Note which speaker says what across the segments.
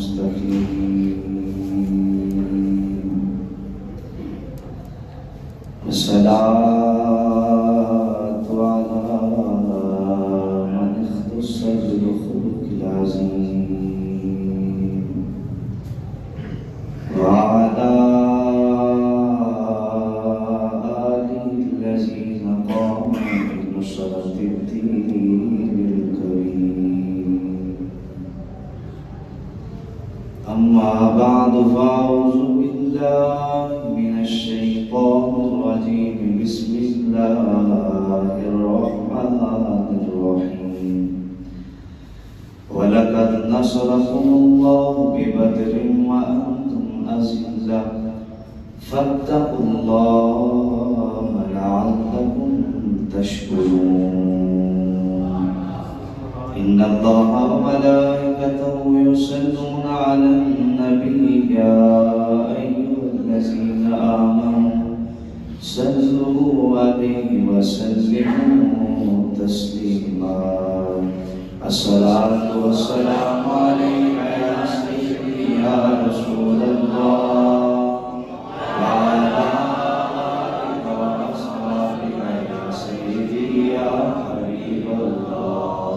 Speaker 1: المستقيم والصلاة على من اختص بالخلق العظيم وعلى آله الذين قاموا بنصرة الدين الكريم. أما بعد فأعوذ بالله من الشيطان الرجيم. بسم الله الرحمن الرحيم. ولقد نصركم الله ببدر وأنتم أذلة فاتقوا الله لعلكم تشكرون. إن الله وملائكته يصلون على النبي يا أيها الذين آمنوا صلوا عليه وسلموا تسليما. الصلاة والسلام عليك يا سيدي يا رسول الله وعلى آلك وأصحابك يا سيدي يا حبيب الله.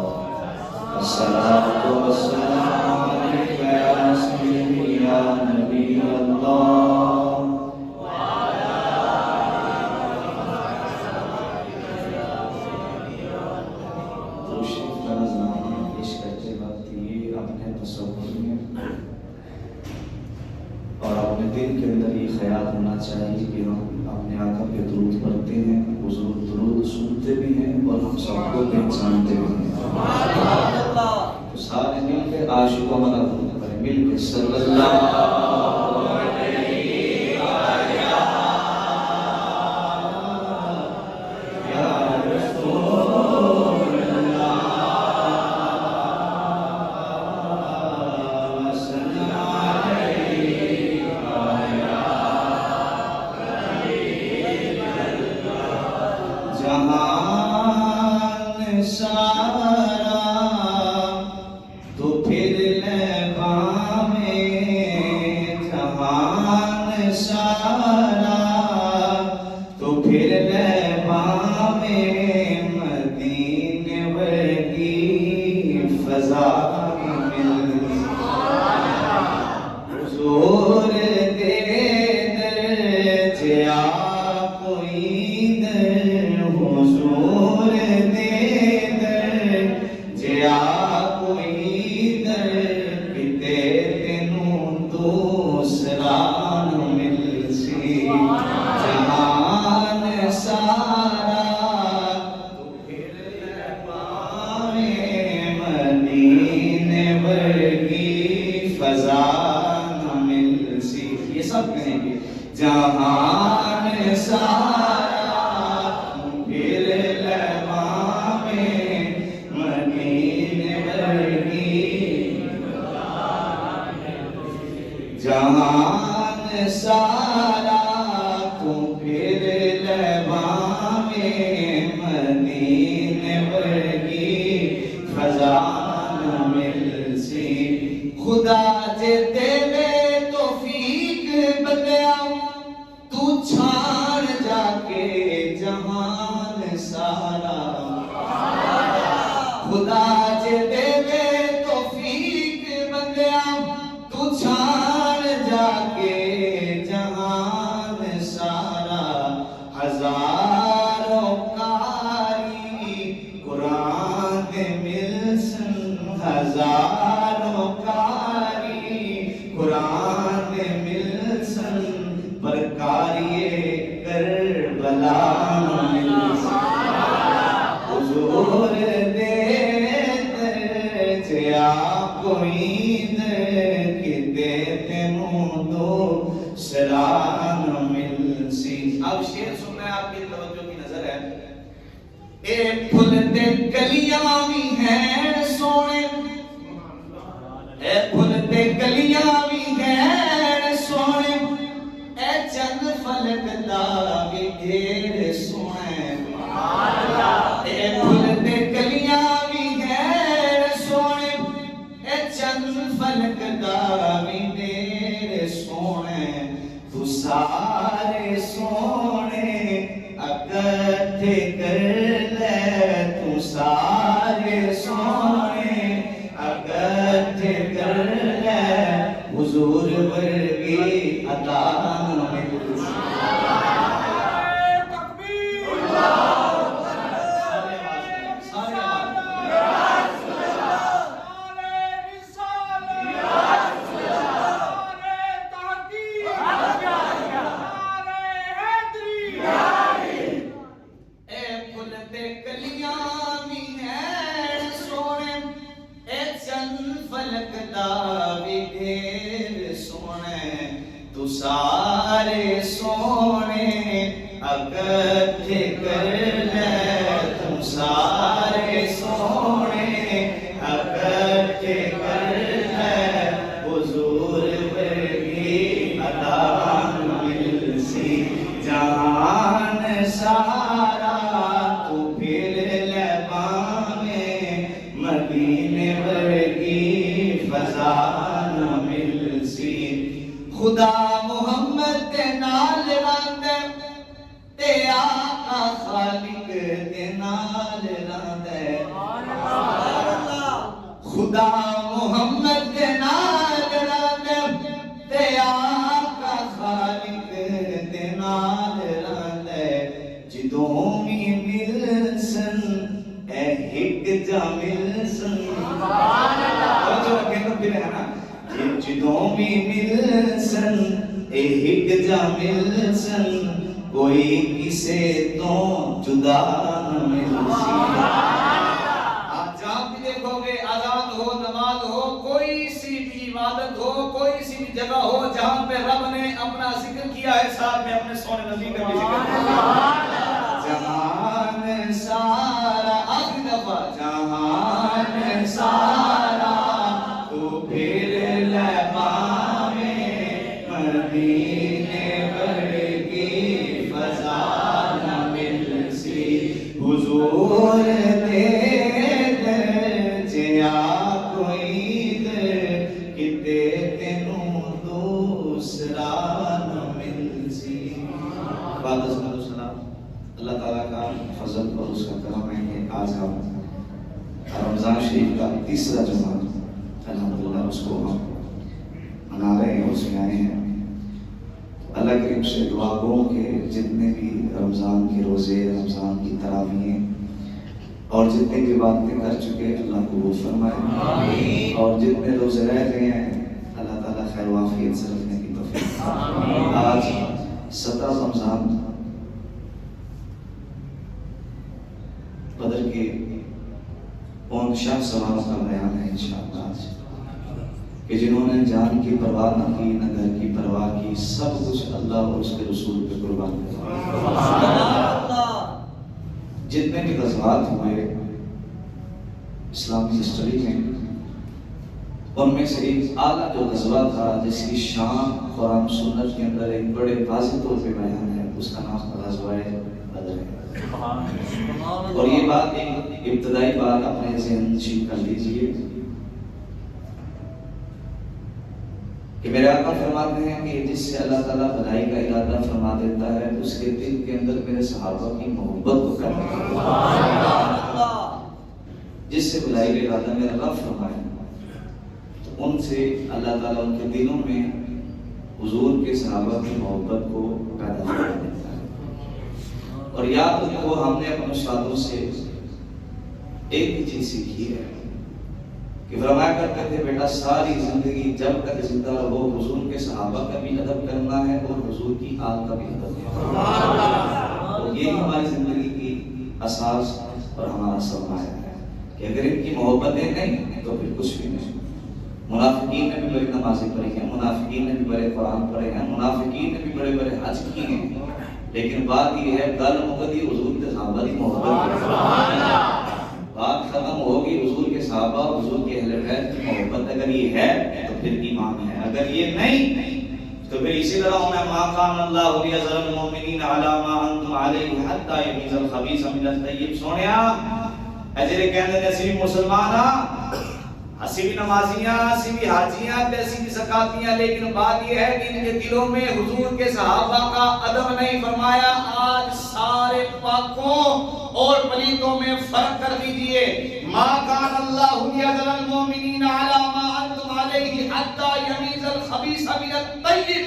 Speaker 1: الصلاة والسلام عليك يا سيدي يا نبي الله. اور اپنے دل کے اندر یہ خیال ہونا چاہیے کہ ہم اپنے آقا پہ درود پڑھتے ہیں، حضور درود سنتے بھی ہیں اور ہم سب کو پہچانتے بھی ہیں. تو سارے مل کے عاشقوں والا درود پڑھیں، مل کے صلی اللہ جہان سارا تو پھر لباں میں مدینے ورگی خزان ملسی. خدا جے تیرے توفیق بدیا تو چھاڑ جا کے جہان سارا. خدا جے تیرے توفیق بدیا تو چھاڑ جا کے جہان سارا. ہزاروں کاری قرآن ملسن، ہزاروں کاری قرآن ملسن، پر کاری کربلا ملسن. حضور دے درجیا کوئی سلام ملسی. اب شعر سننا ہے، آپ کی توجہ کی نظر ہے. اے پھل تے کلیاں بھی ہیں سونے، اے پھل تے کلیاں بھی ہیں سونے، اے چند فلک دا بھی ڈھیر سونے. اے پھل تے کلیاں بھی ہیں سونے، اے چند فلک دا تو سارے سونے اکٹھے کر لے، تو سارے سونے اکٹھے کر لے، حضور ورگی عطا ہمیں کچھ تو سارے سونے اکٹھے کر لے، تم سارے سونے اکٹھے کر لے، حضور ورگی عطا مل سی جہان سارا، تو پھر لے پاویں مدینے ورگی فضا نہ مل سی۔ خدا محمد تے نال راندے تے آقا خالق تے نال راندے، خدا محمد تے نال راندے تے آقا خالق تے نال راندے، جدوں بھی ملسن اے ہک جا ملسن، جو کہ تو پھر ہے نا، جدوں بھی ملسن اے ہک جا ملسن، کوئی کسے تو جدا نہ ملسی۔ آپ جہاں بھی دیکھو گے اذان ہو، نماز ہو، کوئی سی بھی عبادت ہو، کوئی سی بھی جگہ ہو جہاں پہ رب نے اپنا ذکر کیا ہے، ساتھ میں اپنے سونے نبی کا بھی ذکر کیا۔ جہان سارا، آخری دفعہ جہان سارا، تو پھر لے پاویں مدینے ورگی فضا نہ مل سی، حضور دے در جیا کوئی در، کتے تینوں دوسرا نہ مل سی۔ بعد از السلام، اللہ تعالیٰ کا فضل اور اس کا کرم ہے کہ آج ہم رمضان شریف کا تیسرا جمعہ الحمدللہ اس کو ہم منا رہے ہیں، اس میں آئے ہیں۔ اللہ کریم سے دعا گو کہ جتنے بھی رمضان کے روزے، رمضان کی تراویحیں اور جتنے بھی باتیں کر چکے اللہ قبول فرمائے، اور جتنے روزے رہ گئے ہیں اللہ تعالیٰ خیر و عافیت سے رکھنے کی توفیق۔ آج 17 رمضان بدر کے ان شاہ سوالوں کا بیان ہے انشاءاللہ آج، کہ جنہوں نے جان کی پرواہ نہ کی، نہ گھر کی پرواہ کی، سب کچھ اللہ اور اس کے رسول پہ قربان کیا۔ جتنے بھی غزوات ہوئے اسلامی ہسٹری میں، ان میں سے ایک اعلیٰ جو غزوہ تھا جس کی شان قرآن سنت کے اندر ایک بڑے واضح طور پہ بیان ہے، اس کا نام غزوہ بدر ہے۔ اور یہ بات ایک ابتدائی بات اپنے ذہن نشین کر لیجئے کہ میرے آقا فرماتے ہیں کہ جس سے اللہ تعالیٰ بھلائی کا ارادہ فرما دیتا ہے، اس کے دل کے اندر میرے صحابہ کی محبت کو کرتا ہے۔ جس سے بھلائی کا ارادہ میرا رب فرمائے تو ان سے اللہ تعالیٰ ان کے دلوں میں حضور کے صحابہ کی محبت کو پیدا کر دیتا ہے۔ اور یاد رکھو ہم نے اپنے استادوں سے ایک ہی چیز سیکھی ہے کہ فرمایا کرتے تھے بیٹا ساری زندگی جب تک زندہ رہو حضور کے صحابہ کا بھی ادب کرنا ہے اور حضور کی آل کا بھی ادب کرنا ہے۔ اور یہی ہماری زندگی کی اساس اور ہمارا سرمایہ ہے کہ اگر ان کی محبتیں نہیں تو پھر کچھ بھی نہیں۔ منافقین نے بھی بڑی نمازیں پڑھی ہیں، منافقین نے بھی بڑے قرآن پڑھے ہیں، منافقین نے بھی بڑے بڑے حج کیے ہیں، لیکن بات یہ ہے گل مقدی حضور کے صحابہ کی محبت ہے۔ بات ختم ہوگی حضور کے صحابہ، حضور کے اہل بیت کی محبت اگر یہ ہے تو پھر ایمان ہے، اگر یہ نہیں تو پھر اسی طرح میں ما کان اللہ لیذر المؤمنین علی ما انتم علیہ حتی یمیز الخبیث من الطیب۔ سونیا اجرے کہندے نے اسی مسلمان ہاں ہسی بھی نمازیاں، ہسی بھی حاجیاں، پیسی بھی زکاتیاں، لیکن بات یہ ہے کہ ان کے دلوں میں حضور کے صحابہ کا ادب نہیں. فرمایا آج سارے پاکوں اور پلیتوں میں فرق کر دیجئے. ما کان اللہ لیذر المؤمنین علی ما انتم علیہ حتی یمیز الخبیث من الطیب.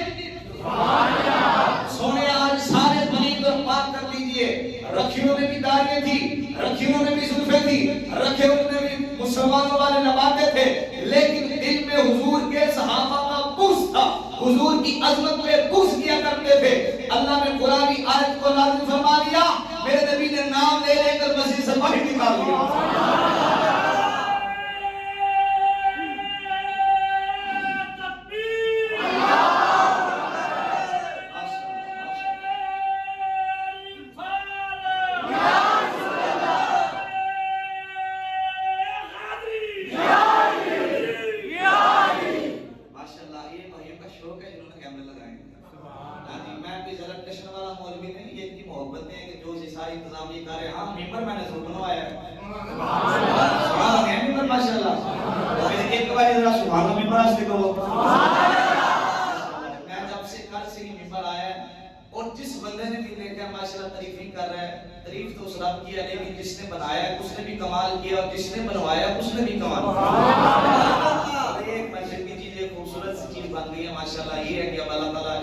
Speaker 1: سونے آج سارے پلید اور پاک کر لیجئے. رکھیوں میں بھی داڑھیاں تھی، رکھیوں میں بھی زلفیں تھی، رکھیوں میں بھی مسلمانوں والے نباتے تھے، لیکن دل میں حضور کے صحابہ کا بغض تھا، حضور کی عظمت پہ بغض کیا کرتے تھے. اللہ نے قرآنی آیت کو نازل فرما دیا، میرے نبی نے نام لے لے کر مسجد سے باہر نکال دیا. اور جس بندے نے بھی دیکھا ماشاءاللہ تعریفیں کر رہا ہے، تعریف تو اس رب کی ہے، لیکن جس نے بنایا ہے اس نے بھی کمال کیا، اور جس نے بنوایا اس نے بھی کمال کیا. ایک مسجد کی چیز ایک خوبصورت سی چیز بن گئی ہے ماشاءاللہ. یہ ہے کہ اب اللہ تعالیٰ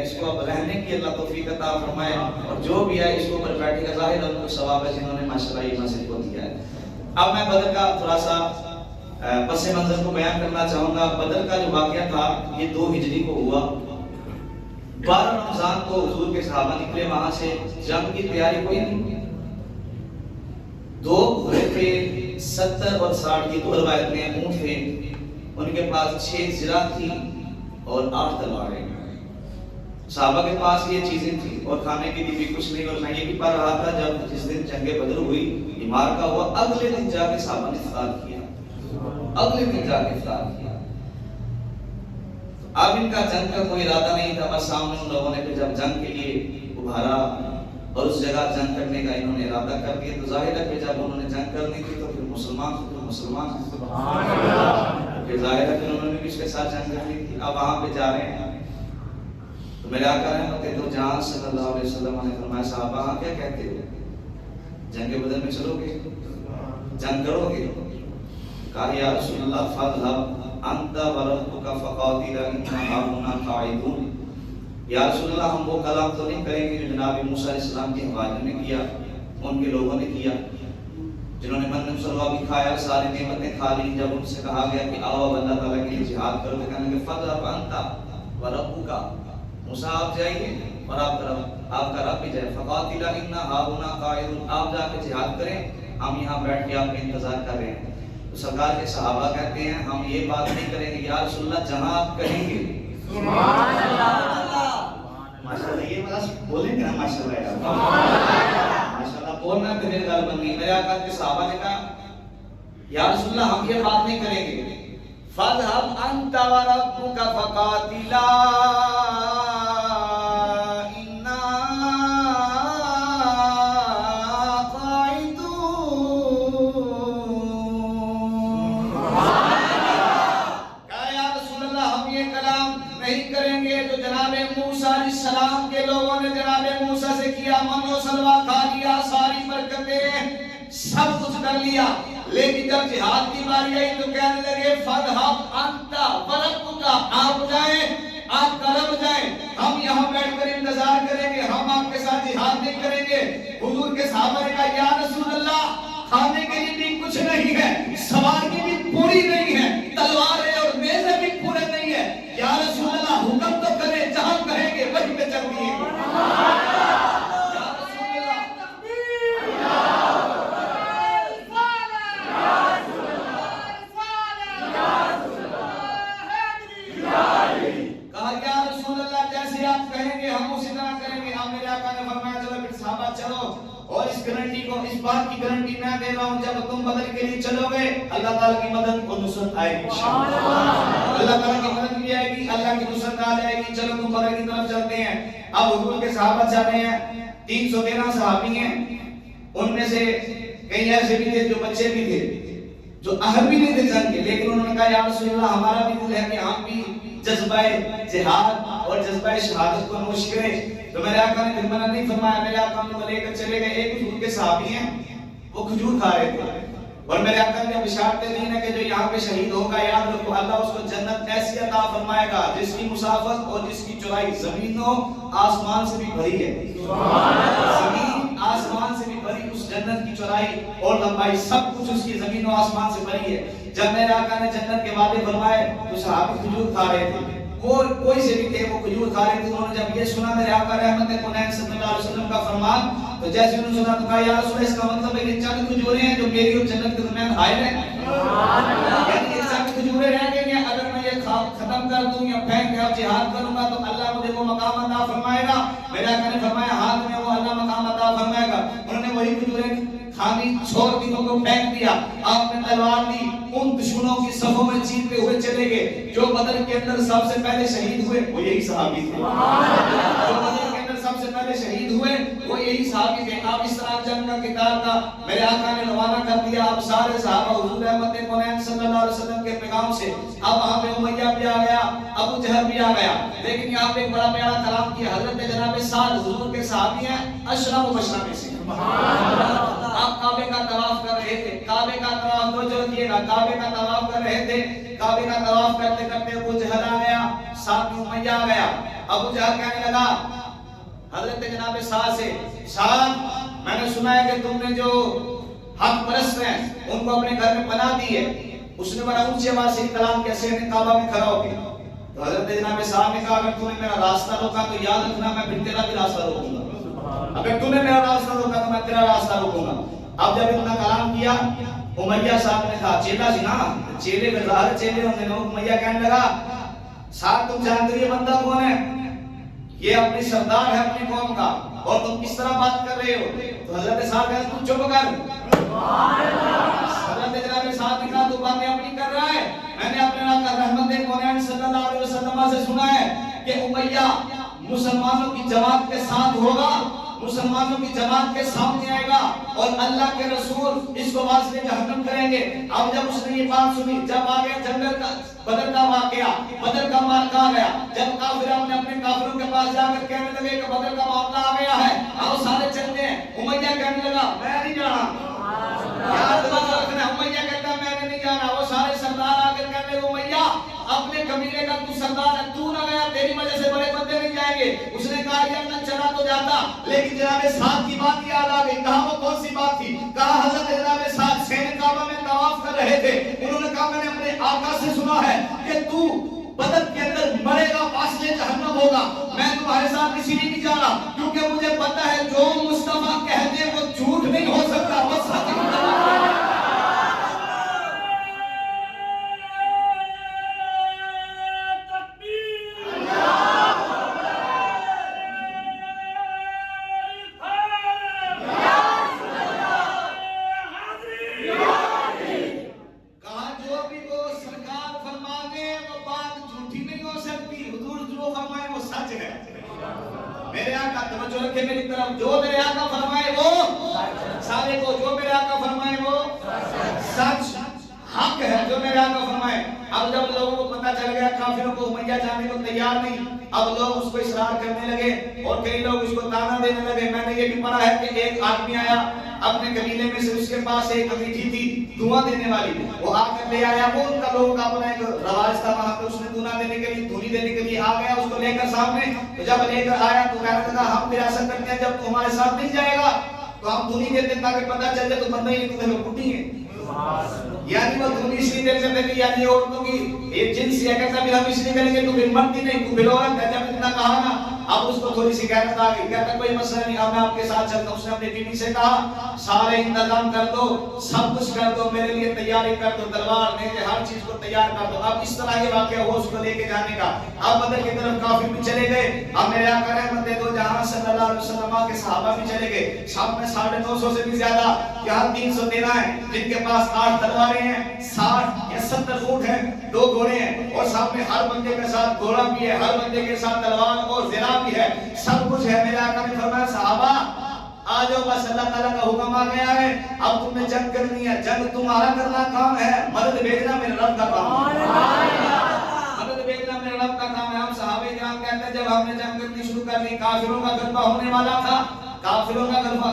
Speaker 1: اس کو اب رہنے کی اللہ توفیق عطا فرمائے، اور جو بھی ہے اس کو اوپر بیٹھے گا ظاہر ان کو ثواب ہے جنہوں نے ماشاءاللہ یہ مسجد کو دیا ہے. اب میں بدر کا تھوڑا سا پس منظر کو بیان کرنا چاہوں گا. بدر کا جو واقعہ تھا یہ 2 ہجری کو ہوا. 12 رمضان کو حضور کے صحابہ نکلے وہاں سے. جنگ کی تیاری کوئی نہیں. 2 گھوڑے تھے، 70 اور 60 کی 2 روایت میں اونٹ تھے. ان کے پاس 6 زرہ تھی اور 8 تلواریں. صحابہ کے پاس یہ چیزیں تھیں اور کھانے کے لیے بھی کچھ نہیں. اور میں یہ بھی پڑھ رہا تھا جب جس دن جنگ بدر ہوئی، بیمار کا ہوا، اگلے دن جا کے صحابہ نے افطار کیا. اگلے دن جا کے افطار کیا. اب ان کا جنگ کا کوئی ارادہ نہیں تھا، بس سامنے ان لوگوں نے جب جنگ کے لیے ابھارا اور اس جگہ جنگ کرنے کا انہوں نے ارادہ کر دیا، تو ظاہر ہے کہ جب انہوں نے جنگ کرنی تھی تو پھر مسلمان سبحان اللہ، پھر ظاہر ہے کہ انہوں نے بھی اس کے ساتھ جنگ کرنی تھی. اب وہاں پہ جا رہے ہیں تو میرے آقا رحمت دو جہاں صلی اللہ علیہ وسلم نے فرمایا صحابہ ہاں کیا کہتے ہو، جنگ بدر میں چلو گے، جنگ کرو گے؟ کہا یا رسول اللہ فاذهب انت وربک فقاتلا اننا هاهنا قاعدون. یا رسول اللہ ہم وہ کلام تو نہیں کریں گے جو جناب موسیٰ علیہ السلام کے حوالے نے کیا، ان کے لوگوں نے کیا، جنہوں نے من سلوا بھی کھایا، ساری نعمتیں کھا لی. جب ان سے کہا گیا کہ آؤ اللہ تعالیٰ کے لیے جہاد کرو، تو کہنے لگے فاذهب انت وربک، موسیٰ آپ جائیے اور آپ کا رب بھی جائے. فقاتلا اننا هاهنا قاعدون، آپ جا کے جہاد کریں، ہم یہاں بیٹھ کے آپ کا انتظار کر رہے ہیں. سرکار کے صحابہ کہتے ہیں ہم یہ بات نہیں کریں گے یا رسول اللہ جہاں آپ کہیں گے. سبحان اللہ، ماشاءاللہ یہ والا بولیں گے نا ماشاءاللہ یار، ماشاءاللہ بولنا میرے گل بن گئی. میرے آقا کے صحابہ نے کہا یا رسول اللہ ہم یہ بات نہیں کریں گے. فاذهب انت وربك فقاتلا السلام کے لوگوں نے جناب موسیٰ سے کیا، من و سلوہ کھا لیا، ساری برکتیں سب کچھ کر لیا، لیکن جب جہاد کی باری آئی تو کہنے لگے فاذهب انت وربک، آپ جائیں، آپ کا رب جائیں، ہم یہاں بیٹھ کر انتظار کریں گے، ہم آپ کے ساتھ جہاد نہیں کریں گے. حضور کے صحابہ نے کہا یا رسول اللہ کھانے کے لیے بھی کچھ نہیں ہے، سواری بھی پوری نہیں ہے، تلواریں اور نیزے بھی پورے نہیں ہے، یا رسول اللہ حکم تو کریں، جہاں کہیں گے وہیں پہ چل دیے. کہا یا رسول اللہ جیسے آپ کہیں گے ہم اسی طرح کریں گے. ہم میرے آقا نے فرمایا چلو پھر صحابہ چلو، اور اس گارنٹی کو، اس بات کی گارنٹی میں دے رہا ہوں جب تم بدر کے لیے چلو گے اللہ تعالیٰ کی مدد اور نصرت آئے گی. اللہ تعالیٰ کی مدد بھی آئے گی، اللہ کی نصرت آ جائے گی. چلو تم بدر کی طرف چلتے ہیں. اب حضور کے صحابہ چل رہے ہیں، 313 صحابی ہیں. ان میں سے کئی ایسے بھی تھے جو بچے بھی تھے، جو اہل بھی نہیں تھے جنگ کے، لیکن انہوں نے کہا یا رسول اللہ ہمارا بھی دل ہے کہ ہم بھی جذبہ جہاد اور جذبہ شہادت کو نوش کریں. تو میرے آقا نے پھر منع نہیں فرمایا. میرے آقا ہم کو لے کر چلے گئے. ایک حضور کے صحابی ہیں وہ کھجور کھا رہے تھے اور میرے آقا نے بشارتیں دی ہیں کہ جو یہاں پہ شہید ہوگا یاد رکھو اللہ اس کو جنت ایسی عطا فرمائے گا جس کی مسافت اور جس کی چوڑائی زمین و آسمان سے بھی بڑی ہے. زمین آسمان سے بھی بڑی اس جنت کی چوڑائی اور لمبائی سب کچھ اس کی زمین و آسمان سے بڑی ہے. جب میرے آقا نے جنت کے وعدے فرمائے تو صحابی کھجور کھا رہے تھے. کوئی سے بھی تھے وہ کھجور کھا رہے تھے. انہوں نے جب یہ سنا میرے آقا رحمت کونین صلی اللہ علیہ وسلم کا فرمان تو جیسے انہوں نے سنا تو کہا یا رسول اللہ اس کا مطلب ہے کہ چند کھجوریں ہیں جو میری اور جنت کے درمیان حائل ہیں. یعنی یہ چند کھجوریں رہ گئی ہیں اگر میں یہ ختم کر دوں یا پھینک کے اب جہاد کروں گا تو اللہ مجھے وہ مقام عطا فرمائے گا. میرے آقا نے فرمایا ہاتھ میں وہ اللہ مقام عطا فرمائے گا. انہوں نے وہی کھجوریں کھانی چھوڑ دی ان کو پھینک دیا. آپ نے تلوار لی ان دشمنوں کی صفوں میں چیرتے ہوئے چلے گئے. جو بدر کے اندر سب سے پہلے شہید ہوئے وہ یہی صحابی تھے. جو بدر کے اندر سب سے پہلے شہید ہوئے وہ یہی صحابی تھے. آپ اس طرح جنگ کا کردار تھا. میرے آقا نے روانہ کر دیا. اب سارے صحابہ حضور رحمت کونین صلی اللہ علیہ وسلم کے پیغام سے. اب وہاں پہ امیہ بھی آ گیا, ابو جہل بھی آ گیا. لیکن یہاں پہ ایک بڑا پیارا کلام کیا حضرت جناب سعد حضور کے صحابی ہیں اشرف و بشرا میں سے. آپ کعبے کا طواف کر رہے تھے. کعبے کا طواف تو جو کیے گا کعبے کا طواف کر رہے تھے. کعبے کا طواف کرتے کرتے ابو جہل آ گیا, ساتھ میں امیہ آ گیا. ابو جہل کہنے لگا حضرت جناب سعد سے, سعد میں نے سنا ہے کہ تم نے جو حق پرست ہیں ان کو اپنے گھر میں پناہ دی ہے. اس نے بڑا اونچی آواز سے کلام کیا سین کعبہ میں کھڑا ہو کے. تو حضرت جناب سعد نے کہا اگر تو نے میرا راستہ روکا تو یاد رکھنا میں پھر تیرا بھی راستہ روکوں گا. اگر تو نے میرا راستہ روکا تو میں تیرا راستہ روکوں گا. اب جب اتنا کلام کیا امیہ صاحب نے کہا چیلا سی نا چیلے میں ظاہر چیلے ہوں گے. امیہ کہنے لگا صاحب تم جانتے یہ بندہ کون ہے؟ یہ اپنی سردار ہے اپنی قوم کا اور تم کس طرح بات کر رہے ہو؟ تو حضرت صاحب کہا تم چپ کر. حضرت جناب صاحب نے کہا تو باتیں اپنی کر رہا ہے. میں نے اپنے آقا رحمت کونین صلی اللہ علیہ وسلم سے سنا ہے کہ امیہ مسلمانوں کی جماعت کے ساتھ ہوگا, مسلمانوں کی جماعت کے سامنے آئے گا اور اللہ کے رسول اس کو واسطے جہنم کریں گے. اب جب اس نے یہ بات سنی, جب آگے جنگل کا بدر کا واقعہ, بدر کا معرکہ آ گیا, جب کافروں نے اپنے کافروں کے پاس جا کر کہنے لگے کہ بدر کا معاملہ آ گیا ہے آؤ سارے چلتے ہیں. امیہ کہنے لگا میں نہیں جانا. یاد رکھنا امیہ کہتا میں نہیں جانا. وہ سارے سردار آ کر کہنے لگے امیہ اپنے قبیلے کا تو سردار ہے, تو نہ گیا تیری وجہ سے بڑے بندے نہیں جائیں گے. اس نے کہا یا اللہ چلا تو جاتا, لیکن جناب سعد کی بات یاد آ گئی. کہا وہ کون سی بات تھی؟ کہا حضرت جناب سعد سین کعبہ میں طواف کر رہے تھے. انہوں نے کہا میں نے اپنے آقا سے سنا ہے کہ تو بدر کے اندر مرے گا فاصلے جہنم ہوگا. میں تمہارے ساتھ کسی نہیں جا رہا کیونکہ مجھے پتا ہے جو مصطفیٰ کہتے ہیں وہ جھوٹ نہیں ہو سکتا, وہ سچ ہے. میرے آقا توجہ رکھے میری طرف, جو میرے آقا فرمائے وہ سارے کو, جو میرے آقا فرمائے وہ سچ حق ہے, جو میرے آقا فرمائے. اب جب لوگوں کو پتہ چل گیا کافروں کو امیہ جانے کو تیار نہیں, اب لوگ اس کو اصرار کرنے لگے اور کئی لوگ اس کو تانا دینے لگے. میں نے یہ بھی پڑھا ہے کہ ایک آدمی آیا اپنے قبیلے میں سے, اس کے پاس ایک انگیٹھی تھی دھواں دینے والی, وہ آ کر لے آیا. وہ ان کا لوگوں کا اپنا ایک رواج تھا وہاں پہ. اس نے دھواں دینے کے لیے دھونی دینے کے لیے آ گیا, اس کو لے کر سامنے. تو جب لے کر آیا تو کہنے لگا ہم وراثت کرتے ہیں جب تو ہمارے ساتھ نہیں جائے گا تو ہم دھونی دیتے ہیں تاکہ پتہ چل جائے تو بندہ ہی نہیں تمہیں پٹی ہے. یعنی وہ دھونی اس لیے دیتے تھے کہ یعنی عورتوں کی ایک جنس یہ کہتا بھی ہم اس لیے کریں گے تو پھر مرتی نہیں, تو پھر عورت ہے. جب اتنا کہا نا اب اس کو تھوڑی سی غیرت آ گئی. کہتا کوئی مسئلہ نہیں, اب میں آپ کے ساتھ چلتا ہوں. اس نے اپنی بیوی سے کہا سارے انتظام کر دو, سب کچھ کر دو, میرے لیے تیاری کر دو, تلوار نیزے ہر چیز کو تیار کر دو. اب اس طرح یہ واقعہ ہوا اس کو لے کے جانے کا. اب بدر کی طرف کافر بھی چلے گئے. اب میرے آقا رحمت دو جہاں صلی اللہ علیہ وسلم کے صحابہ بھی چلے گئے. سب میں 250 سے بھی زیادہ, یہاں 313 ہیں جن کے پاس 8 تلواریں ہیں, 60 یا 70 اونٹ ہیں, 2 گھوڑے ہیں اور سامنے ہر بندے کے ساتھ گھوڑا بھی ہے, ہر بندے کے ساتھ تلوار اور زرہ بھی ہے, سب کچھ ہے. میرے آقا نے فرمایا صحابہ آ جاؤ بس اللہ تعالیٰ کا حکم آ گیا ہے، اب تم نے جنگ کرنی ہے، جنگ تمہارا کرنا کام ہے، مدد بھیجنا میرے رب کا کام ہے، مدد بھیجنا میرے رب کا کام ہے۔ ہم صحابہ کرام کہتے ہیں جب ہم نے جنگ کرنی شروع کر دی، کافروں کا غلبہ ہونے والا تھا، کافروں کا غلبہ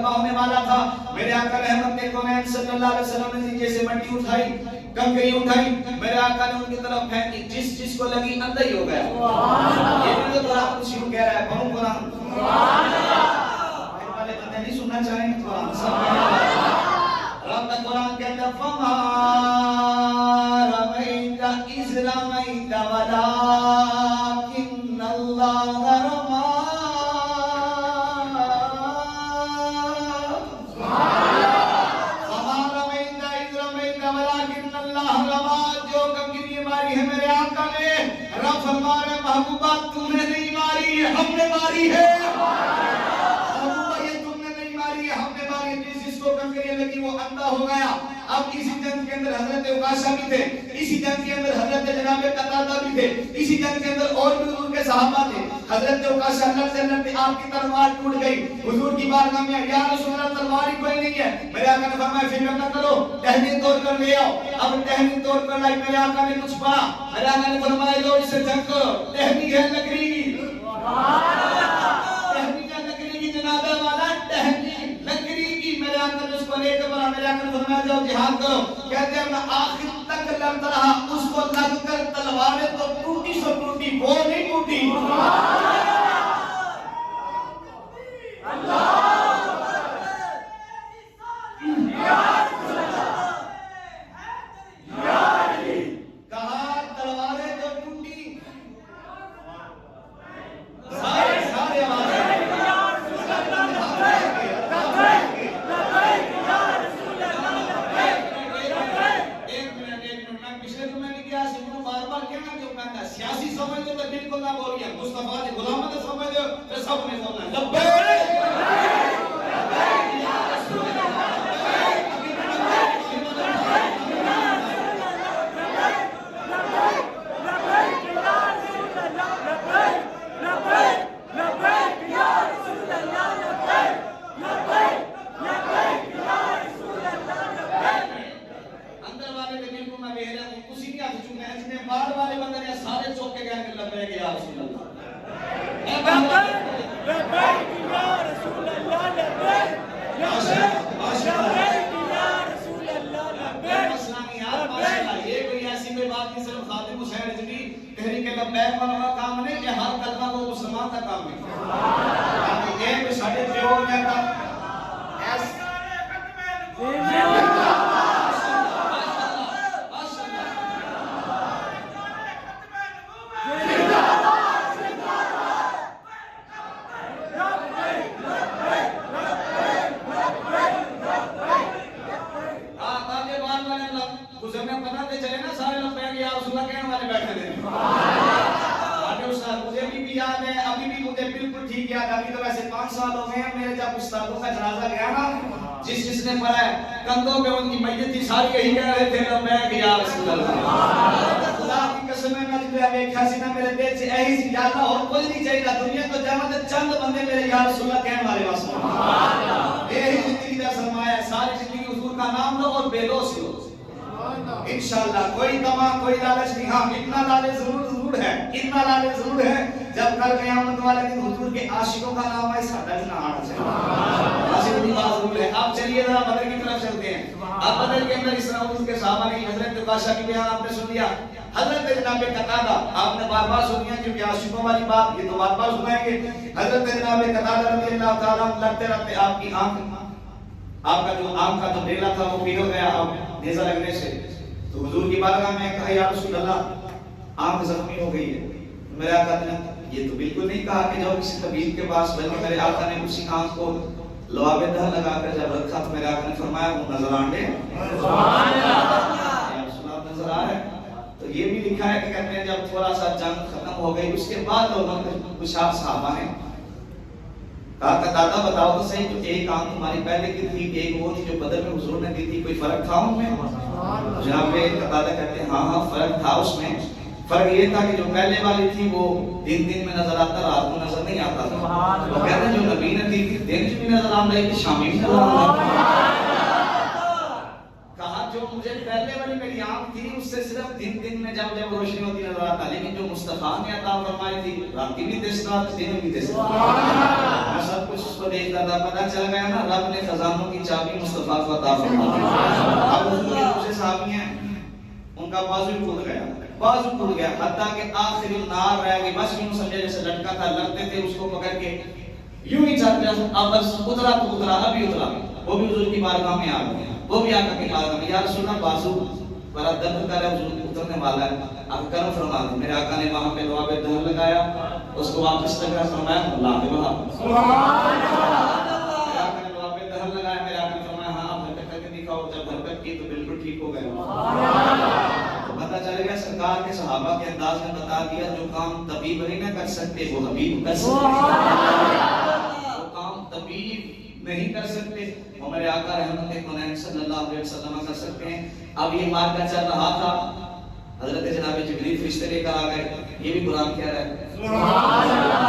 Speaker 1: ہونے والا تھا، میرے آقا رحمت کونین صلی اللہ علیہ وسلم نے نیچے سے مٹی اٹھائی، کنکری اٹھائی، میرے آقا نے ان کی طرف پھینکی، جس کو لگی اندھا ہی ہو گیا۔ یہ بھی تو قرآن کچھ یوں کہہ رہا ہے، پڑھوں قرآن؟ سبحان اللہ۔ والے بندے نہیں سننا چاہیں گے قرآن؟ سبحان اللہ۔ رب کا قرآن کہتا ہے فَمَا رَمَيْتَ إِذْ رَمَيْتَ وَلَٰكِنَّ اللَّهَ رَمَىٰ۔ ہمارے محبوبہ تم نے نہیں ماری ہے، ہم نے ماری ہے، محبوبہ یہ تم نے نہیں ماری ہے، ہم نے ماری ہے۔ جس کو کنکریاں لگی وہ اندھا ہو گیا۔ اب اسی جنگ کے اندر حضرت عکاشہ بھی تھے، اسی جنگ کے اندر حضرت جناب قتادہ بھی تھے، اسی جنگ کے اندر اور بھی حضور کے صحابہ تھے۔ حضرت عکاشہ لڑتے لڑتے آپ کی تلوار ٹوٹ گئی، حضور کی بارگاہ میں یا رسول اللہ تلوار ہی کوئی نہیں ہے، میرے آقا نے فرمایا فکر نہ کرو، ٹہنی توڑ کر لے آؤ۔ اب ٹہنی توڑ کر لائی، میرے آقا نے کچھ پڑھا، میرے آقا نے فرمایا لو اسے جنگ کرو، ٹہنی ہے لکڑی کی، ٹہنی ہے لکڑی کی جنابہ والا، ٹہنی لکڑی کی، میرے آقا نے اس کو لے کے بڑھا، میرے آقا نے فرمایا جاؤ جہاد کرو۔ کہتے ہیں میں آخر تک لڑتا رہا، اس کو لگ کر تلواریں تو ٹوٹی سو ٹوٹی، وہ نہیں ٹوٹی۔ سیاسی سمجھ دے تو بالکل نہ بول گیا، مصطفیٰ جی غلامت سمجھ دے تو سب نے سمجھا لبیک لبیک یا رسول اللہ، اندر والے کے بالکل نہ بہرے اسی کی ہاتھ چکے ہیں، جنہیں بعد والے بندے نے سارے چوک کے گئے کہ لبیک یا رسول اللہ، لبیک یا رسول اللہ، لبیک یا رسول اللہ، لبیک اسلامیات ماشاءاللہ۔ یہ کوئی ایسی کوئی بات نہیں، صرف خادم حسین رضوی تحریک لبیک والا کا کام نہیں، یہ ہر کلمہ کو مسلمان کا کام ہے۔ یہ کوئی ساڑھے پیور میں تھا گزرنے پتہ تے چلے نا سارے لوگ بیٹھ یا رسول اللہ کہنے والے بیٹھے تھے۔ آٹھے استاد مجھے بھی یاد ہے، ابھی بھی مجھے بالکل ٹھیک یاد ہے، ابھی تو ویسے 5 سال ہو گئے ہیں، میرے جب استادوں کا جنازہ گیا نا، جس نے پڑھا ہے کندھوں پہ ان کی میت تھی، ساری یہی کہہ رہے تھے لبیک یا رسول اللہ۔ خدا کی قسم ہے میں جب دیکھا سی نا میرے دل سے ایسی سی یا اللہ اور کوئی نہیں چاہیے دنیا تو جہاں چند بندے میرے یا رسول اللہ کہنے والے واسطے۔ یہی زندگی کا سرمایہ ہے، ساری زندگی حضور کا نام لو اور بے لوث ہو انشاءاللہ۔ کوئی تما کوئی لالچ نہیں، ہاں اتنا لالچ ضرور ہے، اتنا لالچ ضرور ہے جب کل قیامت والے دن حضور کے عاشقوں کا نام آئے ساڈا بھی نہ آنا چاہیے، عاشق کی بات ضرور ہے۔ اب چلیے ذرا بدر کی طرف چلتے ہیں۔ اب بدر کے اندر اس طرح حضور کے صحابہ نے حضرت عکاشہ کی بیان آپ نے سن لیا، حضرت جناب قتادہ آپ نے بار بار سنیا کیونکہ عاشقوں والی بات یہ تو بار بار سنائیں گے۔ حضرت جناب قتادہ رضی اللہ تعالیٰ لڑتے لڑتے آپ کی آنکھ، آپ کا جو آنکھ کا جو ڈیلا تھا وہ پیر ہو گیا اب نیزہ لگنے سے، تو حضور کی بارگاہ میں کہا یا رسول اللہ آنکھ زخمی ہو گئی ہے۔ میرے آقا نے یہ تو بالکل نہیں کہا کہ جاؤ کسی طبیب کے پاس، بلکہ میرے آقا نے اسی آنکھ کو لواب دہ لگا کر جب رکھا تو میرے آقا نے فرمایا وہ نظر آنڈے سبحان اللہ یا رسول اللہ نظر آ ہے۔ تو یہ بھی لکھا ہے کہ کہتے ہیں جب تھوڑا سا جنگ ختم ہو گئی اس کے بعد لوگوں نے کچھ صحابہ نے کہا قتادہ بتاؤ تو صحیح جو ایک آنکھ تمہاری پہلے کی تھی ایک وہ تھی جو بدر میں حضور نے دی تھی، کوئی فرق تھا ان میں؟ جناب قتادہ کہتے ہیں ہاں فرق تھا اس میں۔ فرق یہ تھا کہ جو پہلے والی تھی وہ دن میں نظر آتا، رات کو نظر نہیں آتا تھا. وہ کہتے ہیں جو نبی نے دی دن بھی نظر آ رہی تھی، شام بھی نظر آ رہی. کہا جو مجھے پہلے والی میری آنکھ تھی اس سے صرف دن میں جب روشنی ہوتی نظر آتا، لیکن جو مصطفیٰ نے عطا فرمائی تھی رات بھی دیکھتا دن بھی دیکھتا. میں سب کچھ اس کو دیکھتا تھا. پتہ چل گیا نا رب نے خزانوں کی چابی مصطفیٰ کو عطا فرمائی. اب حضور کے دوسرے صحابی ہیں، ان کا بازو ٹوٹ گیا، بازو ٹوٹ گیا، حتیٰ کہ آخری نار رہ گئی. بس یوں سمجھے جیسے لٹکا تھا، لگتے تھے اس کو پکڑ کے یوں ہی چلتے. اب بس اترا تو اترا، ابھی اترا، وہ بھی حضور کی بارگاہ میں آ گیا. وہ بھی آقا کی بارگاہ میں، یا رسول اللہ بازو بڑا درد کر رہا ہے، حضور اترنے والا ہے، آپ کرم فرما دیں. میرے آقا نے وہاں پہ لواب دہن لگایا، اس کو واپس لگا فرمایا اللہ کے وہاں سبحان اللہ. میرے آقا نے لواب دہن لگایا، میرے آقا نے فرمایا ہاں آپ حرکت کر کے دکھاؤ. جب حرکت کی تو بالکل ٹھیک ہو گئے. پتہ چل گیا سرکار کے صحابہ کے انداز میں بتا دیا جو کام طبیب نہیں نہ کر سکتے وہ حبیب کر سکتے. وہ کام طبیب نہیں کر سکتے وہ میرے آقا رحمت کونین صلی اللہ علیہ وسلم کر سکتے ہیں. اب یہ مارکا چل رہا تھا، حضرت جناب جبریل فرشتے لے کر آ گئے. یہ بھی قرآن کہہ رہا ہے سبحان اللہ.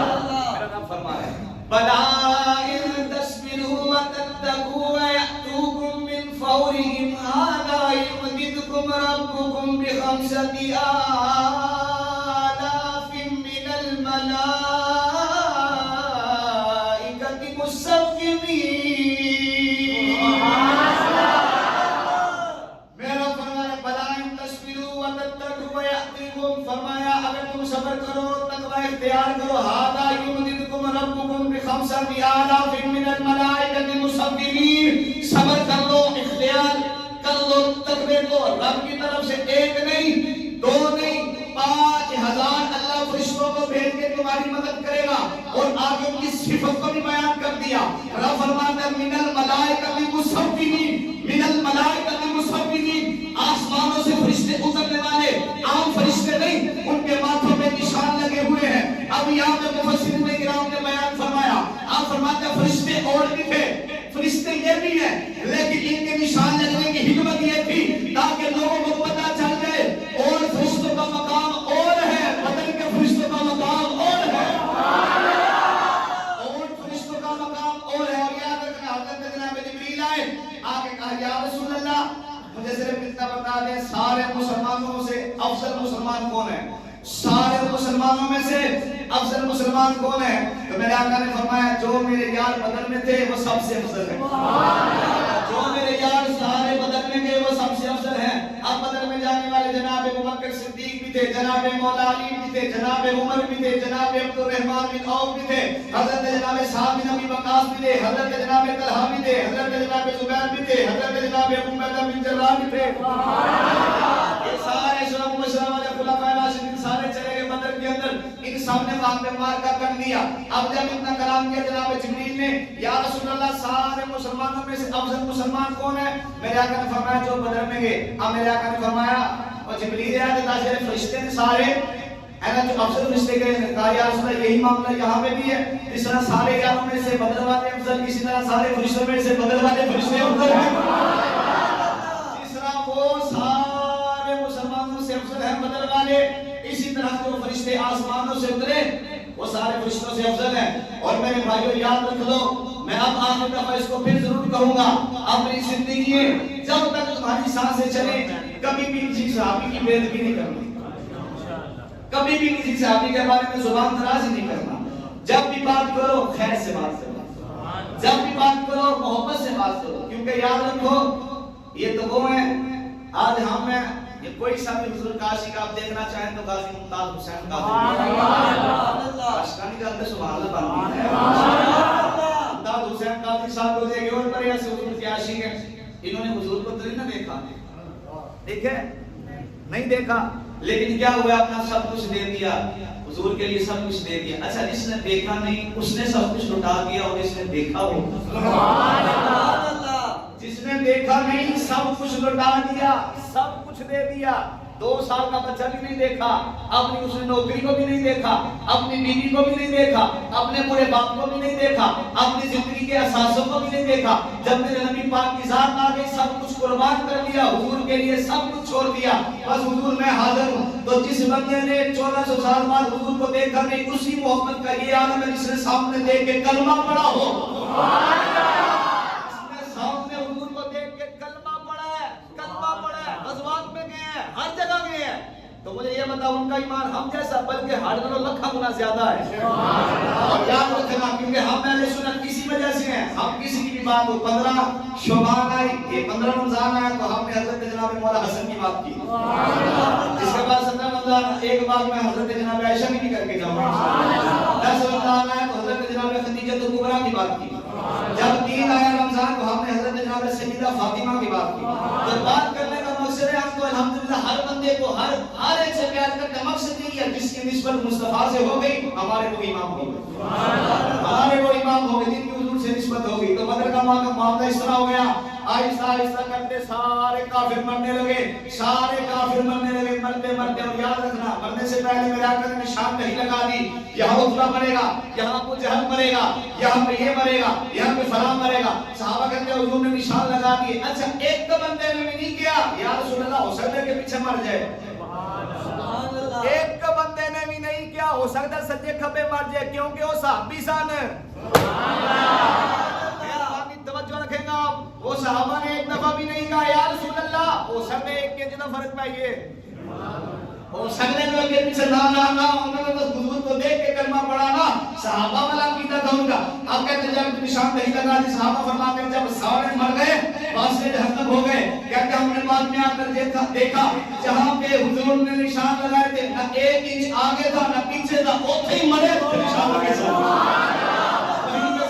Speaker 1: میرا رب فرما رہا ہے بلا ان تصبروا وتتقوا ويأتوكم من فورهم هذا يمددكم ربكم بخمسة آلاف من الملائكة مسومين. فرمایا اگر تم صبر کرو تقوی اختیار کرو ہذا یمددکم ربکم بخمسۃ آلاف من الملائکۃ مسومین. صبر کر لو، اختیار کر لو تقوی کو. رب کی طرف سے ایک نہیں، دو نہیں، 5000 اللہ فرشتوں کو بھیج کے تمہاری مدد کرے گا. اور آگے ان کی صفت کو بھی بیان کر دیا. رب فرماتا ہے من الملائکۃ مسومین، من الملائکۃ مسومین. آسمانوں سے فرشتے اترنے والے عام فرشتے نہیں، ان کے ماتھوں میں نشان لگے ہوئے ہیں. اب یہاں پہ مفسرین کرام نے بیان فرمایا، آپ فرماتے ہیں فرشتے اور بھی تھے، فرشتے یہ بھی ہیں، لیکن ان کے نشان لگنے کی حکمت یہ تھی تاکہ لوگوں کو پتہ چل جائے اور فرشتوں کا مقام اور ہے، بدن کے فرشتوں کا مقام اور ہے، اور فرشتوں کا مقام اور ہے. اور یاد رکھنا حضرت جناب جبریل آئے، آگے کہا یا رسول اللہ مجھے صرف اتنا بتا دیں سارے مسلمانوں سے افضل مسلمان کون ہے؟ سارے مسلمانوں میں سے افضل مسلمان کون ہے؟ تو میرے آقا نے فرمایا جو میرے یار بدر میں تھے وہ سب سے افضل ہے. جو میرے یار سارے بدر میں گئے وہ سب سے افضل ہیں. اب بدر میں جانے والے جناب ابوبکر صدیق بھی تھے، جناب مولا علی بھی تھے، جناب عمر بھی تھے، جناب عبد الرحمن بن عوف بھی تھے، حضرت جناب سعد بن ابی وقاص بھی تھے، حضرت جناب طلحہ بھی تھے، حضرت جناب زبیر بھی تھے، حضرت جناب ابو عبیدہ بن جراح بھی تھے. یہ سارے شرف مشرف والے خلفائے راشدین سارے چلے گئے بدر کے اندر. ان سب نے وہاں پہ مارکا کر لیا. اب جب اتنا کلام کیا جناب جبریل نے یا رسول اللہ سارے مسلمانوں میں سے افضل مسلمان کون ہے؟ میرے آقا نے فرمایا جو بدر میں گئے. اب میرے آقا نے فرمایا اور جبریل آئے تاجر فرشتے نے سارے اینا جو افضل فرشتے گئے نے کہا یا رسول اللہ یہی معاملہ یہاں پہ بھی ہے. اس طرح سارے یاروں میں سے بدر والے افضل، اسی طرح سارے فرشتوں میں سے بدر والے فرشتے افضل ہیں. اس طرح وہ سارے مسلمانوں سے افضل ہیں بدر والے، اسی طرح جو فرشتے آسمانوں سے اترے وہ سارے فرشتوں سے افضل ہیں. اور میرے بھائیو یاد رکھ لو، میں اب آخر دفعہ اس کو پھر ضرور کہوں گا، اپنی زندگی میں جب تک تمہاری سانسیں چلیں کبھی بھی کسی صحابی کی بے ادبی نہیں کرنا، کبھی بھی کسی صحابی کے بارے میں زبان دراز نہیں کرنا. جب بھی بات کرو خیر سے بات کرو، جب بھی بات کرو محبت سے بات کرو. کیونکہ یاد رکھو یہ تو وہ ہیں آج ہم ہیں. یہ کوئی سا بھی حضور کاشی کا آپ دیکھنا چاہیں تو غازی ممتاز حسین کا آشکانی کا اندر سبحان اللہ بنتی ہے. ممتاز حسین قاضی صاحب روزے گئے اور پڑے سے حضور کی عاشق ہیں. انہوں نے حضور کو تو نہیں دیکھا، دیکھے نہیں دیکھا، لیکن کیا ہوا اپنا سب کچھ دے دیا حضور کے لیے، سب کچھ دے دیا. اچھا جس نے دیکھا نہیں اس نے سب کچھ لٹا دیا، اور جس نے دیکھا ہو سبحان اللہ، جس نے دیکھا نہیں سب کچھ لٹا دیا، سب کچھ دے دیا. 2 سال کا بچہ بھی نہیں دیکھا، اپنی اس نے نوکری کو بھی نہیں دیکھا، اپنی بیوی کو بھی نہیں دیکھا، اپنے بڑے باپ کو بھی نہیں دیکھا، اپنی زندگی کے اثاثوں کو بھی نہیں دیکھا. جب میرے نبی پاک کی ذات آ گئی سب کچھ قربان کر دیا، حضور کے لیے سب کچھ چھوڑ دیا، بس حضور میں حاضر ہوں. تو جس بندے نے 1400 سال بعد حضور کو دیکھا نہیں، اسی محمد کا یہ عالم ہے جس نے سامنے دیکھ کے کلمہ پڑھا ہو. سامنے حضور کو دیکھ کے کلمہ پڑھا ہے، غزوات میں گئے ہیں، ہر جگہ گئے ہیں. تو مجھے یہ بتا ان کا ایمان ہم جیسا بلکہ ہر دنوں لکھا گنا زیادہ ہے. اور یاد رکھنا کیونکہ ہم اہل سنت کسی وجہ سے ہیں، ہم کسی کی بھی بات ہو 15 شعبان آئی، یہ 15 رمضان آیا تو ہم نے حضرت جناب مولا حسن کی بات کی. اس کے بعد 17 رمضان ایک بات میں حضرت جناب عائشہ کی کر کے جاؤں گا. 10 رمضان آیا تو حضرت جناب خدیجہ کبریٰ کی بات کی. جب 3 آیا رمضان تو ہم نے حضرت جناب سیدہ فاطمہ کی بات کی. تو بات کرنے کا مقصد ہے ہم تو الحمدللہ ہر بندے کو ہر ایک سے پیار کرنے کا مقصد نہیں ہے. جس کی نسبت مصطفیٰ سے ہو گئی ہمارے کو امام ہو گئے، ہمارے کو امام ہو گئے، جن کی حضور سے نسبت ہو گئی. تو بدر کا معاملہ اس طرح ہو گیا، آہستہ آہستہ کرتے سارے کافر مرنے لگے، سارے کافر مرنے لگے، مرتے مرتے. اور یاد رکھنا مرنے سے پہلے میرے آقا نے نشان نہیں لگا دی یہاں عتبہ مرے گا، یہاں ابو جہل مرے گا، یہاں پہ یہ مرے گا، یہاں پہ فلاں مرے گا. صحابہ کہتے ہیں حضور نے نشان لگا دیے. اچھا ایک تو بندے نے بھی نہیں کیا، یا رسول اللہ ہو سکتا ہے کہ پیچھے مر جائے. ایک تو بندے نے بھی نہیں کیا، ہو سکتا ہے سجے کھبے مر جائے، کیونکہ وہ صحابی سن. توجہ رکھیں گا آپ، وہ صحابہ نے ایک دفعہ بھی نہیں کہا یا رسول اللہ ہو سکتا ہے ایک کے جنا فرق پائیے، ہو سکتا ہے کہ پیچھے نہ انہوں نے بس حضور کو دیکھ کے کلمہ پڑھا نا. صحابہ والا عقیدہ تھا ان کا. اب کہتے ہیں جب نشان نہیں لگا دی، صحابہ فرماتے ہیں جب سارے مر گئے واسطے جہنم ہو گئے. کہتے ہیں ہم نے بعد میں آ کر دیکھا جہاں پہ حضور نے نشان لگائے تھے نہ 1 انچ آگے تھا نہ پیچھے تھا، اوتھے ہی مرے تو نشان لگے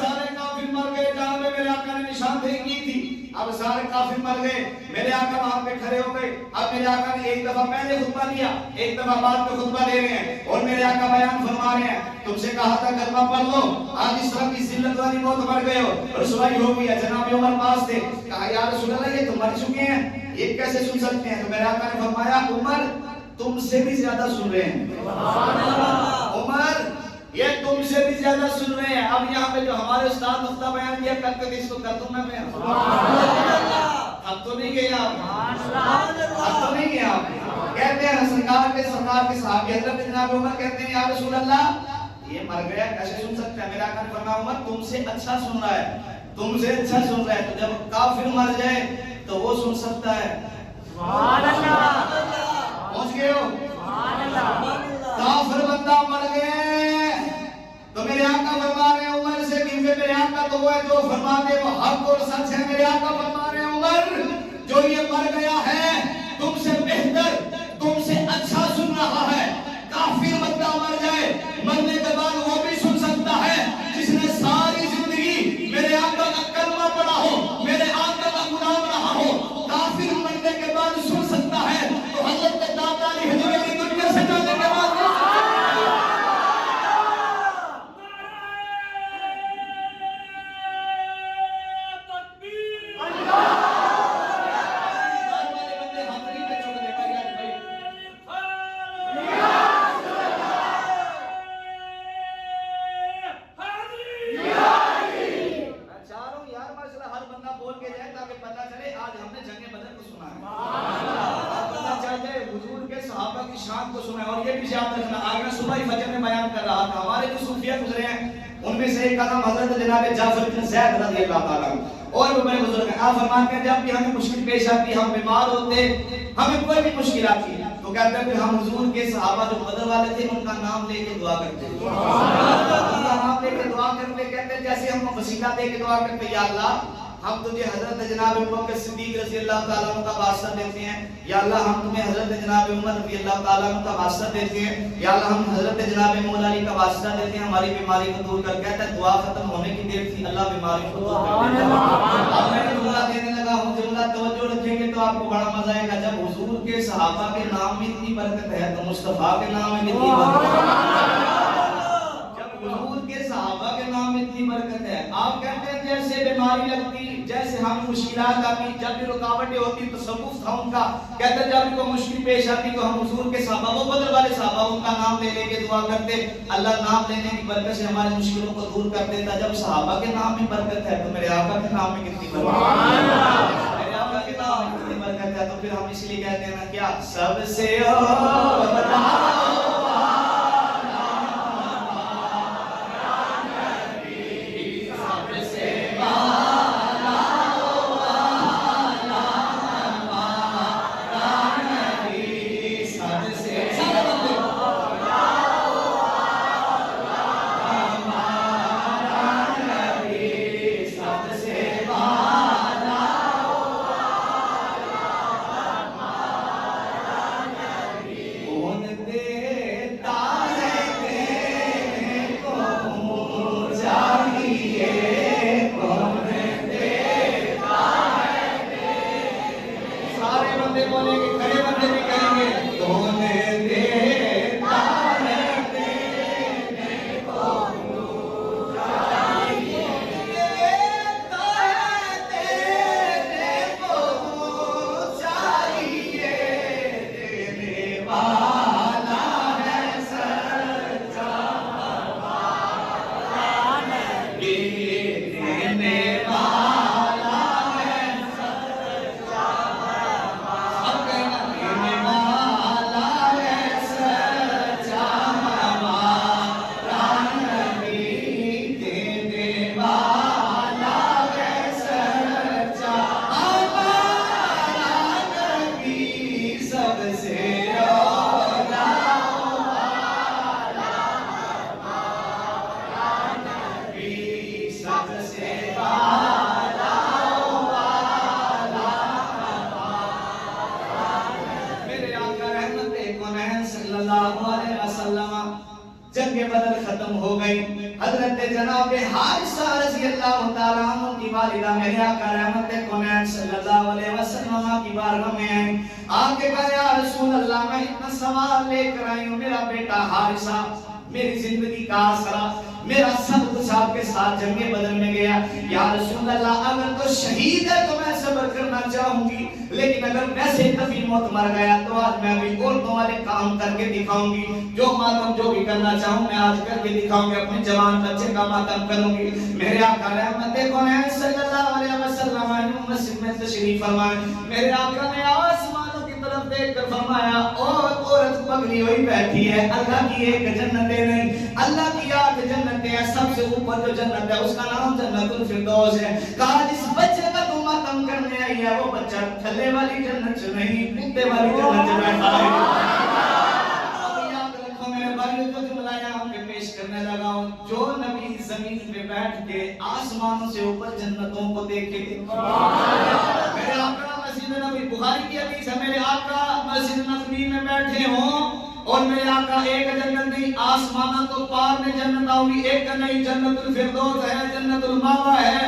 Speaker 1: سارے کافر مر گئے جہاں پہ میرے آقا نے نشان نہیں کی تھی. اب سارے کافر مر گئے، میرے آقا وہاں پہ کھڑے ہو گئے. اب میرے آقا نے ایک دفعہ پہلے خطبہ دیا، ایک دفعہ بعد میں خطبہ دے رہے ہیں، اور میرے آقا بیان فرما رہے ہیں تم سے کہا تھا کلمہ پڑھ لو، آج اس طرح کی ذلت والی موت مر گئے ہو، رسوائی ہو گئی ہے. جناب عمر پاس تھے، کہا یا رسول اللہ یہ تو مر چکے ہیں، یہ کیسے سن سکتے ہیں؟ تو میرے آقا نے فرمایا عمر تم سے بھی زیادہ سن رہے ہیں، عمر یہ تم سے بھی زیادہ سن رہے ہیں. اب یہاں پہ جو ہمارے استاد نقطہ بیان دیا کرتے تھے اس کو کر دوں میں بیان. اب تو نہیں گئے آپ، اب تو نہیں گئے آپ. کہتے ہیں سرکار کے صحابی حضرت جناب عمر کہتے ہیں یا رسول اللہ یہ مر گیا کیسے سن سکتا ہے؟ میرا آقا نے فرمایا عمر تم سے اچھا سن رہا ہے، تم سے اچھا سن رہا ہے. تو جب کافر مر جائے تو وہ سن سکتا ہے. سبحان اللہ، پہنچ گئے ہو. کافر بندہ مر گئے تو میرے آقا فرما رہے ہیں عمر سے، کیونکہ میرے آقا تو وہ ہے جو فرما دے وہ حق اور سچ ہے. میرے آقا فرما رہے ہیں عمر جو یہ مر گیا ہے تم سے بہتر، تم سے اچھا سن رہا ہے. کافر بندہ مر جائے مرنے کے بعد وہ بھی سن سکتا ہے جس نے ساری زندگی میرے آقا کا کلمہ پڑھا ہو، میرے آقا کا غلام رہا ہو. کافر مرنے کے بعد سن سکتا ہے. تو حضرت داتا علی حجویری دنیا سے جانے کے بعد شان کو سنا ہے. اور یہ بھی یاد رکھنا آج میں صبح ہی فجر میں بیان کر رہا تھا ہمارے جو صوفیہ گزرے ہیں ان میں سے ایک کا نام حضرت جناب جعفر بن زید رضی اللہ تعالیٰ عنہ. اور وہ بڑے بزرگ ہیں. آپ فرماتے ہیں جب بھی ہمیں مشکل پیش آتی ہم بیمار ہوتے ہمیں کوئی بھی مشکل آتی ہے تو کہتے ہیں پھر ہم حضور کے صحابہ جو بدر والے تھے ان کا نام لے کے دعا کرتے ہیں، ان کا نام لے کے دعا کرتے. کہتے ہیں جیسے ہم وسیلہ دے کے دعا کرتے ہیں یا اللہ ہم تجھے حضرت جناب ابوبکر صدیق رضی اللہ تعالیٰ عنہ کا واسطہ دیتے ہیں، یا اللہ ہم تمہیں حضرت جناب عمر رضی اللہ تعالیٰ عنہ کا واسطہ دیتے ہیں، یا اللہ ہم حضرت جناب مولا علی کا واسطہ دیتے ہیں ہماری بیماری کو دور کر. کہتا ہے دعا ختم ہونے کی دیر تھی اللہ بیماری کو دور کر دیتا. اب میں جملہ دینے لگا ہوں، جملہ توجہ رکھیں گے تو آپ کو بڑا مزہ آئے گا. جب حضور کے صحابہ کے نام میں اتنی برکت ہے تو مصطفیٰ کے نام میں کتنی برکت ہے. جب حضور کے صحابہ کے نام میں اتنی برکت ہے آپ کہتے ہیں جیسے بیماری لگتی جیسے ہم مشکلات آتی جب بھی رکاوٹیں ہوتی تصوف تھا ان کا کہتے جب بھی کوئی مشکل پیش آتی تو ہم حضور کے صحابہ وہ بدر والے صحابہ ان کا نام لے لے کے دعا کرتے اللہ نام لینے کی برکت سے ہماری مشکلوں کو دور کر دیتا جب صحابہ کے نام میں برکت ہے تو میرے آقا کے نام میں کتنی برکت ہے میرے آقا کے نام میں کتنی برکت ہے تو پھر ہم اس لیے کہتے ہیں نا کیا سب سے جنگ بدر ختم ہو گئی حضرت جناب حارثہ رضی اللہ تعالیٰ عنہ کی والدہ میرے آقا رحمت کونین صلی اللہ علیہ وسلم کی بارگاہ میں آئیں آگے کہا یا رسول اللہ میں اتنا سوال لے کر آئی ہوں میرا بیٹا حارثہ میری زندگی کا آسرا میرا سب کچھ آپ کے ساتھ جنگ بدر میں گیا یا رسول اللہ اگر تو شہید ہے تو میں صبر کرنا چاہوں گی لیکن اگر ویسے کبھی موت مر گیا تو آج میں بھی عورتوں والے کام کر کے دکھاؤں گی جو ماتم جو بھی کرنا چاہوں میں آج کر کے دکھاؤں گی اپنے جوان بچے کا ماتم کروں گی میرے آقا رحمت کونین صلی اللہ علیہ وسلم مسجد میں تشریف فرمائے میرے آقا نے آسمانوں کی طرف دیکھ کر فرمایا اور عورت پگڑی ہوئی بیٹھی ہے اللہ کی ایک جنتیں نہیں اللہ کی 8 جنتیں ہیں سب سے اوپر جو جنت ہے اس کا نام جنت الفردوس ہے کہا جس بچے کا تم ماتم کرنے آئی ہے وہ بچہ تھلے والی جنت سے نہیں کتے والی جنت سے بیٹھا ہے اب یاد رکھو میرے بھائیو جو جملہ یہاں پہ پیش کرنے لگا ہوں جو نبی زمین پہ بیٹھ کے آسمانوں سے اوپر جنتوں کو دیکھے میرے آقا مسجد نبی بخاری کی حدیث ہے میرے آقا مسجد نبی میں بیٹھے ہوں اور میرے آقا ایک جنت نہیں آسمانہ تو پار میں جنت آؤں ایک نہیں جنت الفردوس ہے جنت الماوا ہے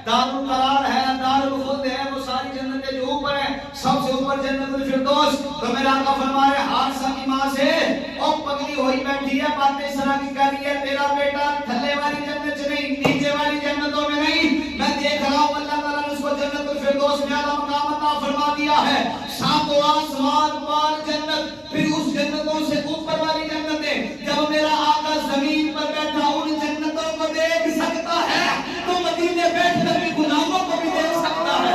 Speaker 1: دار القرار ہے دار الخلد ہے وہ ساری جنتیں جو اوپر ہیں سب سے اوپر جنت الفردوس تو میرے آقا فرما رہے حارثہ کی ماں سے اور پگڑی ہوئی بیٹھی ہے باتیں اس طرح کی کر رہی ہے تیرا بیٹا تھلے والی جنت سے نہیں نیچے والی جنتوں میں نہیں میں دیکھ رہا ہوں اللہ تعالیٰ نے اس کو جنت الفردوس میں اعلیٰ مقام عطا فرما دیا ہے ساتوں آسمان پار جنت پھر اس جنتوں سے اوپر والی جنتیں جب میرا آقا زمین پر بیٹھا ان جنتوں کو دیکھ سکتا ہے تو مدینے بیٹھ کر بھی غلاموں کو بھی دیکھ سکتا ہے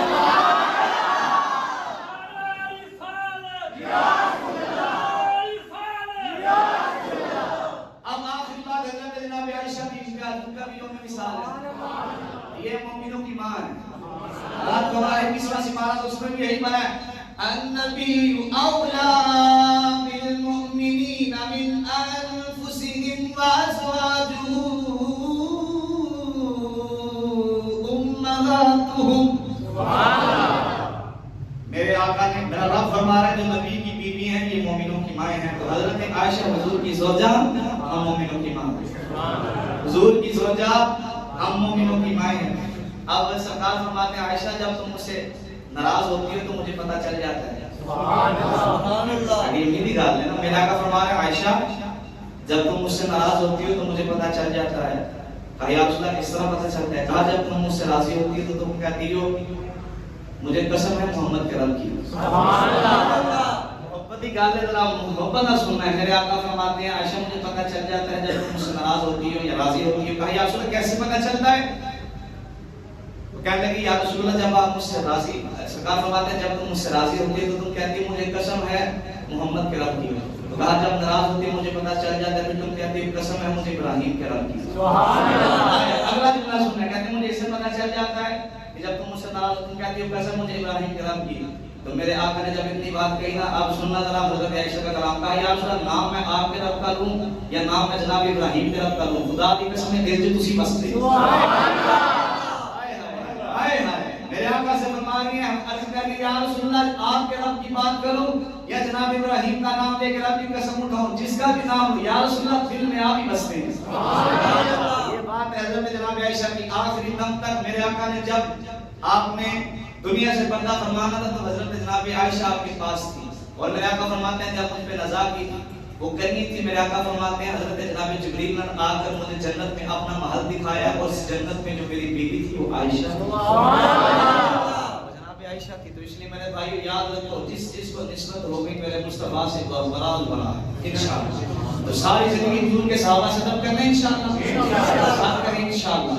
Speaker 1: اب آخری بات حضرت جناب عائشہ کی کا بھی یوم مثال ہے یہ مومنوں کی ماں ہے رات کو ہمارے 20واں سپارہ اس میں بھی یہی پڑھا ہے النبی اولا بالمؤمنین من انفسهم وازواجه امہاتهم میرے آقا نے میرا رب فرما رہا ہے جو نبی کی بیوی ہیں یہ مومنوں کی مائیں ہیں تو حضرت عائشہ حضور کی زوجہ ہم مومنوں کی ماں حضور کی زوجہ ہم مومنوں کی مائیں ہیں اب سرکار فرماتے ہیں عائشہ جب تم مجھ سے ناراض ہوتی ہے تو مجھے پتہ چل جاتا ہے سبحان اللہ یہ میری گال ہے نا میرا آقا فرما رہا ہے عائشہ جب تم مجھ سے ناراض ہوتی ہو تو مجھے پتہ چل جاتا ہے کہا یا رسول اللہ کس طرح پتہ چلتا ہے؟ کہا جب تم مجھ سے راضی ہوتی ہے تو تم کہتی ہو مجھے قسم ہے محمد کے رب کی. سبحان اللہ. محبت کی گال ہے ذرا محبت نہ سننا ہے. میرے آقا فرماتے ہیں عائشہ مجھے پتہ چل جاتا ہے جب تم مجھ سے ناراض ہوتی ہو یا راضی ہوتی ہو. کہا یا رسول اللہ کیسے پتہ چلتا ہے؟ کہنے لگی یا رسول اللہ جب آپ مجھ سے راضی, سرکار فرماتے ہیں جب تم مجھ سے راضی ہوتی ہے تو تم کہتی ہو مجھے قسم ہے محمد کے رب کی. تو کہا جب ناراض ہوتی ہے مجھے پتہ چل جاتا ہے پھر تم کہتی ہو قسم ہے مجھے ابراہیم کے رب کی. سبحان اللہ. اگلا جملہ سننا, کہتے ہیں مجھے اس سے پتہ چل جاتا ہے کہ جب تم مجھ سے ناراض ہو تم کہتی ہو قسم مجھے ابراہیم کے رب کی. تو میرے آقا نے جب اتنی بات کہی نا, اب سننا ذرا حضرت عائشہ کا کلام. کہا یا رسول اللہ نام میں آپ کے رب کا لوں یا نام میں جناب ابراہیم کے رب کا لوں؟ خدا کی قسم ہے دل جو تسی بستے. سبحان اللہ. ہائے ہائے. میرے آقا سے فرما رہی ہیں ہم عرض کر کے یا رسول اللہ آپ کے رب کی بات کروں یا جناب ابراہیم کا نام لے کے رب کی قسم اٹھاؤں؟ جس کا بھی نام ہو یا رسول اللہ دل میں آپ ہی بستے ہیں. سبحان اللہ. یہ بات ہے حضرت جناب عائشہ کی. آخری دم تک میرے آقا نے جب آپ نے دنیا سے پردہ فرمانا تھا تو حضرت جناب عائشہ آپ کے پاس تھی, اور میرے آقا فرماتے ہیں جب مجھ پہ نزا کی تھی وہ کرنی تھی. میرے آقا فرماتے ہیں حضرت جناب جبریل نے آ کر مجھے جنت میں اپنا محل دکھایا, اور اس جنت میں جو میری بیوی تھی وہ عائشہ جناب عائشہ تھی. تو اس لیے میرے بھائی یاد رکھو جس چیز کو نسبت ہو گئی میرے مصطفیٰ سے برال بنا ہے انشاءاللہ, تو ساری زندگی حضور کے صحابہ سے ادب کرنا انشاءاللہ, ساتھ کریں انشاءاللہ.